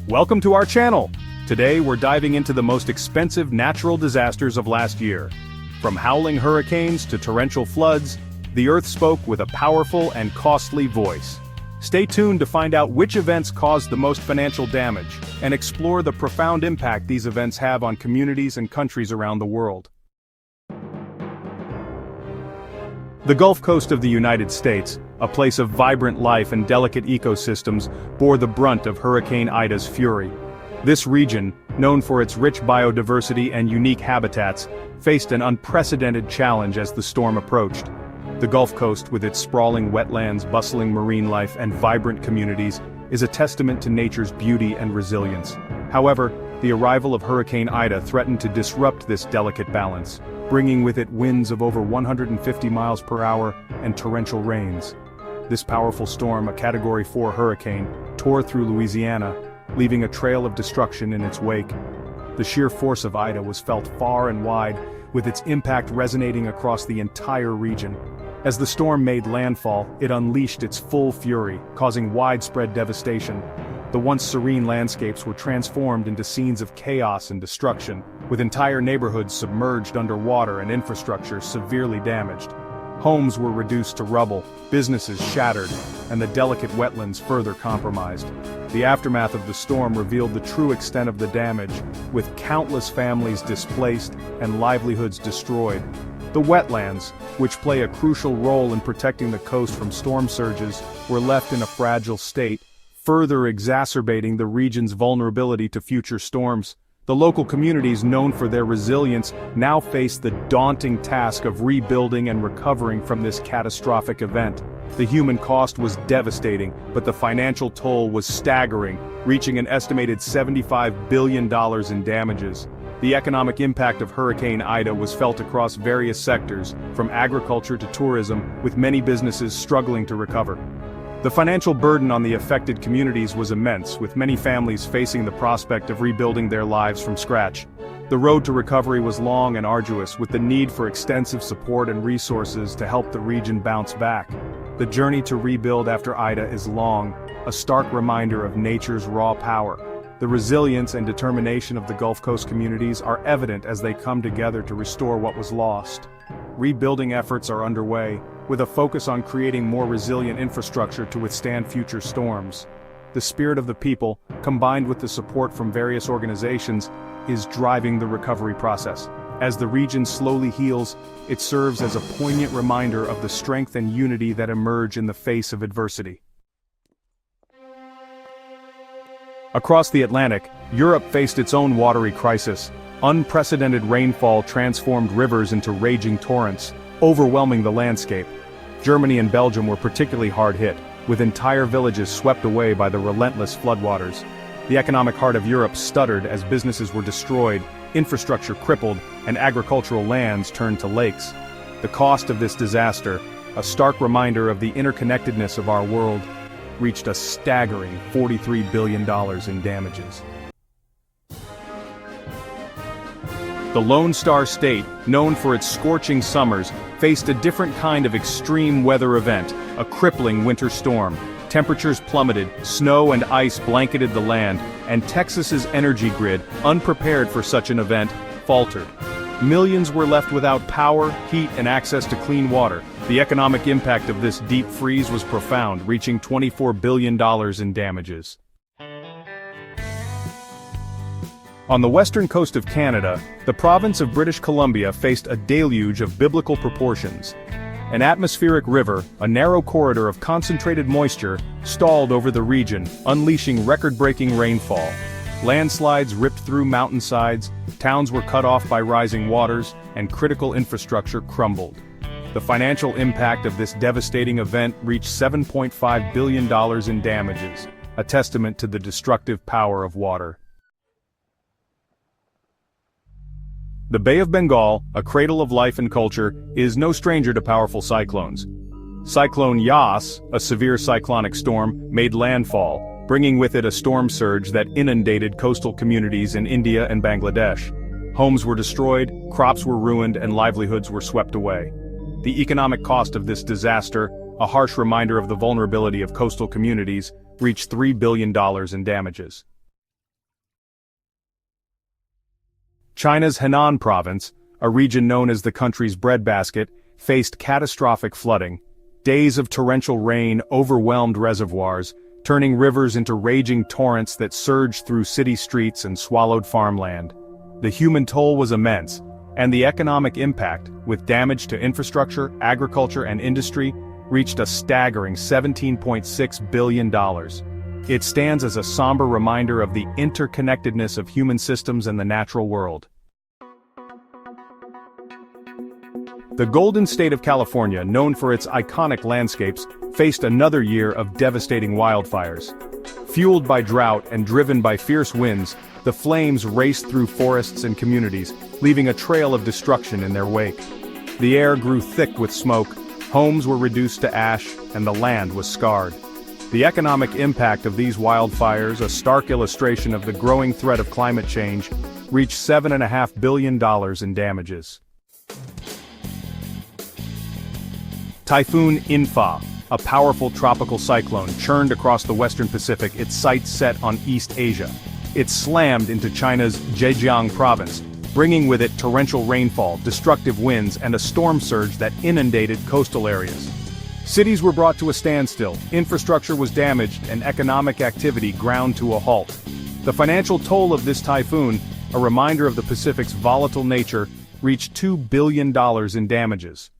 Welcome to our channel! Today we're diving into the most expensive natural disasters of last year. From howling hurricanes to torrential floods, the Earth spoke with a powerful and costly voice. Stay tuned to find out which events caused the most financial damage, and explore the profound impact these events have on communities and countries around the world. The Gulf Coast of the United States, a place of vibrant life and delicate ecosystems, bore the brunt of Hurricane Ida's fury. This region, known for its rich biodiversity and unique habitats, faced an unprecedented challenge as the storm approached. The Gulf Coast, with its sprawling wetlands, bustling marine life, and vibrant communities, is a testament to nature's beauty and resilience. However, the arrival of Hurricane Ida threatened to disrupt this delicate balance, bringing with it winds of over 150 miles per hour and torrential rains. This powerful storm, a Category 4 hurricane, tore through Louisiana, leaving a trail of destruction in its wake. The sheer force of Ida was felt far and wide, with its impact resonating across the entire region. As the storm made landfall, it unleashed its full fury, causing widespread devastation. The once serene landscapes were transformed into scenes of chaos and destruction, with entire neighborhoods submerged under water and infrastructure severely damaged. Homes were reduced to rubble, businesses shattered, and the delicate wetlands further compromised. The aftermath of the storm revealed the true extent of the damage, with countless families displaced and livelihoods destroyed. The wetlands, which play a crucial role in protecting the coast from storm surges, were left in a fragile state, further exacerbating the region's vulnerability to future storms. The local communities, known for their resilience, now face the daunting task of rebuilding and recovering from this catastrophic event. The human cost was devastating, but the financial toll was staggering, reaching an estimated $75 billion in damages. The economic impact of Hurricane Ida was felt across various sectors, from agriculture to tourism, with many businesses struggling to recover. The financial burden on the affected communities was immense, with many families facing the prospect of rebuilding their lives from scratch. The road to recovery was long and arduous, with the need for extensive support and resources to help the region bounce back. The journey to rebuild after Ida is long, a stark reminder of nature's raw power. The resilience and determination of the Gulf Coast communities are evident as they come together to restore what was lost. Rebuilding efforts are underway, with a focus on creating more resilient infrastructure to withstand future storms. The spirit of the people, combined with the support from various organizations, is driving the recovery process. As the region slowly heals, it serves as a poignant reminder of the strength and unity that emerge in the face of adversity. Across the Atlantic, Europe faced its own watery crisis. Unprecedented rainfall transformed rivers into raging torrents, overwhelming the landscape. Germany and Belgium were particularly hard hit, with entire villages swept away by the relentless floodwaters. The economic heart of Europe stuttered as businesses were destroyed, infrastructure crippled, and agricultural lands turned to lakes. The cost of this disaster, a stark reminder of the interconnectedness of our world, reached a staggering $43 billion in damages. The Lone Star State, known for its scorching summers, faced a different kind of extreme weather event, a crippling winter storm. Temperatures plummeted, snow and ice blanketed the land, and Texas's energy grid, unprepared for such an event, faltered. Millions were left without power, heat, and access to clean water. The economic impact of this deep freeze was profound, reaching $24 billion in damages. On the western coast of Canada, the province of British Columbia faced a deluge of biblical proportions. An atmospheric river, a narrow corridor of concentrated moisture, stalled over the region, unleashing record-breaking rainfall. Landslides ripped through mountainsides, towns were cut off by rising waters, and critical infrastructure crumbled. The financial impact of this devastating event reached $7.5 billion in damages, a testament to the destructive power of water. The Bay of Bengal, a cradle of life and culture, is no stranger to powerful cyclones. Cyclone Yas, a severe cyclonic storm, made landfall, bringing with it a storm surge that inundated coastal communities in India and Bangladesh. Homes were destroyed, crops were ruined, and livelihoods were swept away. The economic cost of this disaster, a harsh reminder of the vulnerability of coastal communities, reached $3 billion in damages. China's Henan province, a region known as the country's breadbasket, faced catastrophic flooding. Days of torrential rain overwhelmed reservoirs, turning rivers into raging torrents that surged through city streets and swallowed farmland. The human toll was immense, and the economic impact, with damage to infrastructure, agriculture and industry, reached a staggering $17.6 billion. It stands as a somber reminder of the interconnectedness of human systems and the natural world. The Golden State of California, known for its iconic landscapes, faced another year of devastating wildfires. Fueled by drought and driven by fierce winds, the flames raced through forests and communities, leaving a trail of destruction in their wake. The air grew thick with smoke, homes were reduced to ash, and the land was scarred. The economic impact of these wildfires, a stark illustration of the growing threat of climate change, reached $7.5 billion in damages. Typhoon Infa, a powerful tropical cyclone, churned across the western Pacific, its sights set on East Asia. It slammed into China's Zhejiang province, bringing with it torrential rainfall, destructive winds, and a storm surge that inundated coastal areas. Cities were brought to a standstill, infrastructure was damaged, and economic activity ground to a halt. The financial toll of this typhoon, a reminder of the Pacific's volatile nature, reached $2 billion in damages.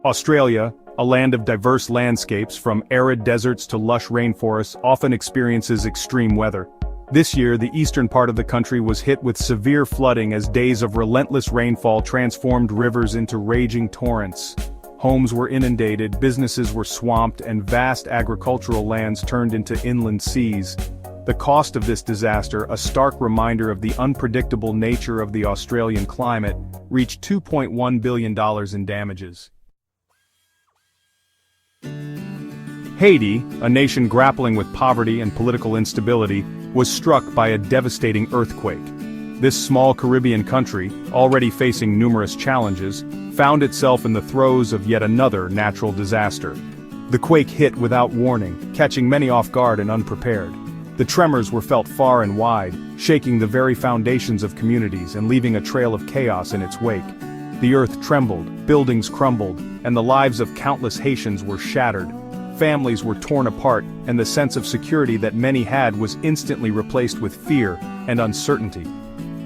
Australia, a land of diverse landscapes from arid deserts to lush rainforests, often experiences extreme weather. This year, the eastern part of the country was hit with severe flooding as days of relentless rainfall transformed rivers into raging torrents. Homes were inundated, businesses were swamped, and vast agricultural lands turned into inland seas. The cost of this disaster, a stark reminder of the unpredictable nature of the Australian climate, reached $2.1 billion in damages. Haiti, a nation grappling with poverty and political instability, was struck by a devastating earthquake. This small Caribbean country, already facing numerous challenges, found itself in the throes of yet another natural disaster. The quake hit without warning, catching many off guard and unprepared. The tremors were felt far and wide, shaking the very foundations of communities and leaving a trail of chaos in its wake. The earth trembled, buildings crumbled, and the lives of countless Haitians were shattered. Families were torn apart, and the sense of security that many had was instantly replaced with fear and uncertainty.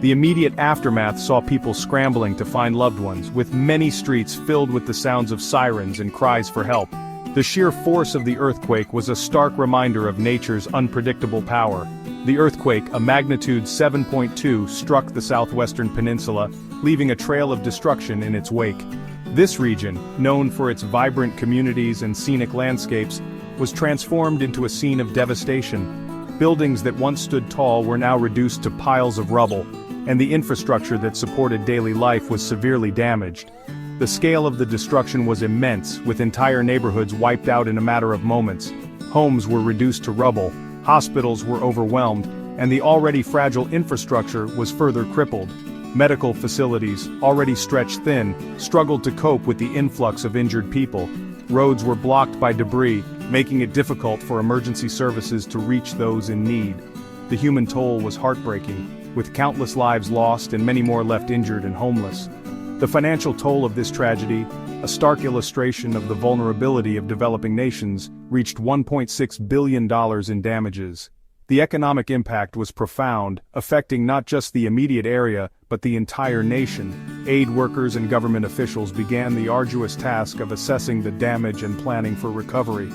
The immediate aftermath saw people scrambling to find loved ones, with many streets filled with the sounds of sirens and cries for help. The sheer force of the earthquake was a stark reminder of nature's unpredictable power. The earthquake, a magnitude 7.2, struck the southwestern peninsula, leaving a trail of destruction in its wake. This region, known for its vibrant communities and scenic landscapes, was transformed into a scene of devastation. Buildings that once stood tall were now reduced to piles of rubble, and the infrastructure that supported daily life was severely damaged. The scale of the destruction was immense, with entire neighborhoods wiped out in a matter of moments. Homes were reduced to rubble, hospitals were overwhelmed, and the already fragile infrastructure was further crippled. Medical facilities, already stretched thin, struggled to cope with the influx of injured people. Roads were blocked by debris, making it difficult for emergency services to reach those in need. The human toll was heartbreaking, with countless lives lost and many more left injured and homeless. The financial toll of this tragedy, a stark illustration of the vulnerability of developing nations, reached $1.6 billion in damages. The economic impact was profound, affecting not just the immediate area, but the entire nation. Aid workers and government officials began the arduous task of assessing the damage and planning for recovery.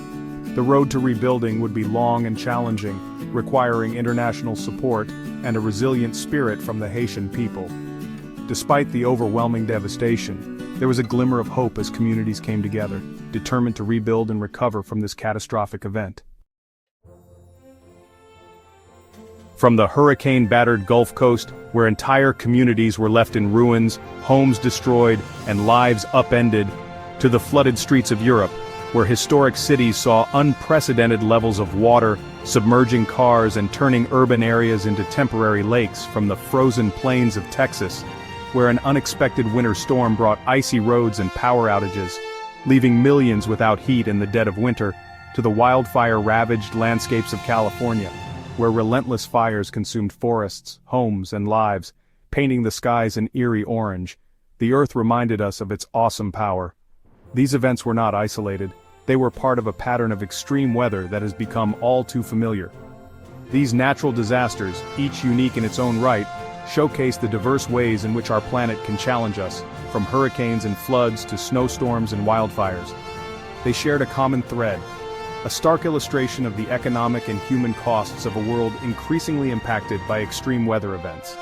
The road to rebuilding would be long and challenging, requiring international support and a resilient spirit from the Haitian people. Despite the overwhelming devastation, there was a glimmer of hope as communities came together, determined to rebuild and recover from this catastrophic event. From the hurricane-battered Gulf Coast, where entire communities were left in ruins, homes destroyed, and lives upended, to the flooded streets of Europe, where historic cities saw unprecedented levels of water, submerging cars and turning urban areas into temporary lakes, from the frozen plains of Texas, where an unexpected winter storm brought icy roads and power outages, leaving millions without heat in the dead of winter, to the wildfire-ravaged landscapes of California. where relentless fires consumed forests, homes, and lives, painting the skies an eerie orange. The Earth reminded us of its awesome power. These events were not isolated. They were part of a pattern of extreme weather that has become all too familiar. These natural disasters, each unique in its own right, showcase the diverse ways in which our planet can challenge us, from hurricanes and floods to snowstorms and wildfires. They shared a common thread, a stark illustration of the economic and human costs of a world increasingly impacted by extreme weather events.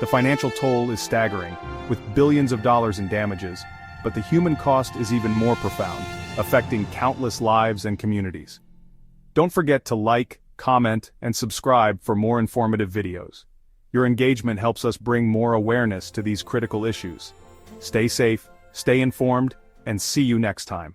The financial toll is staggering, with billions of dollars in damages, but the human cost is even more profound, affecting countless lives and communities. Don't forget to like, comment, and subscribe for more informative videos. Your engagement helps us bring more awareness to these critical issues. Stay safe, stay informed, and see you next time.